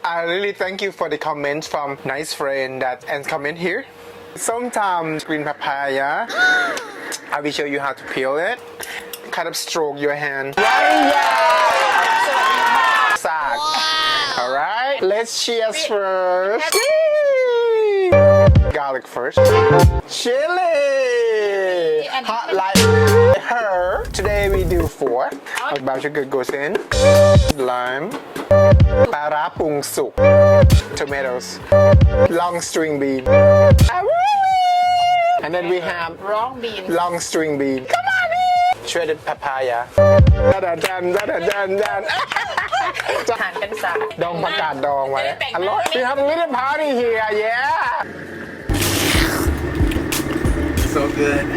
I really thank you for the comments from nice friend that and comment here. Som Tum green papaya. I will show you how to peel it. Kind of stroke your hand. Sack. All right. Let's cheers first. Garlic first. Chili. Hot like her. Today we do 4. Brown sugar goes in. Lime. ปลาร้าปรุงสุก tomatoes long string bean and then we have long string bean come on shredded papaya ทานกันสัก ดองผักกาดดองไว้อร่อย we have a little party here yeah So good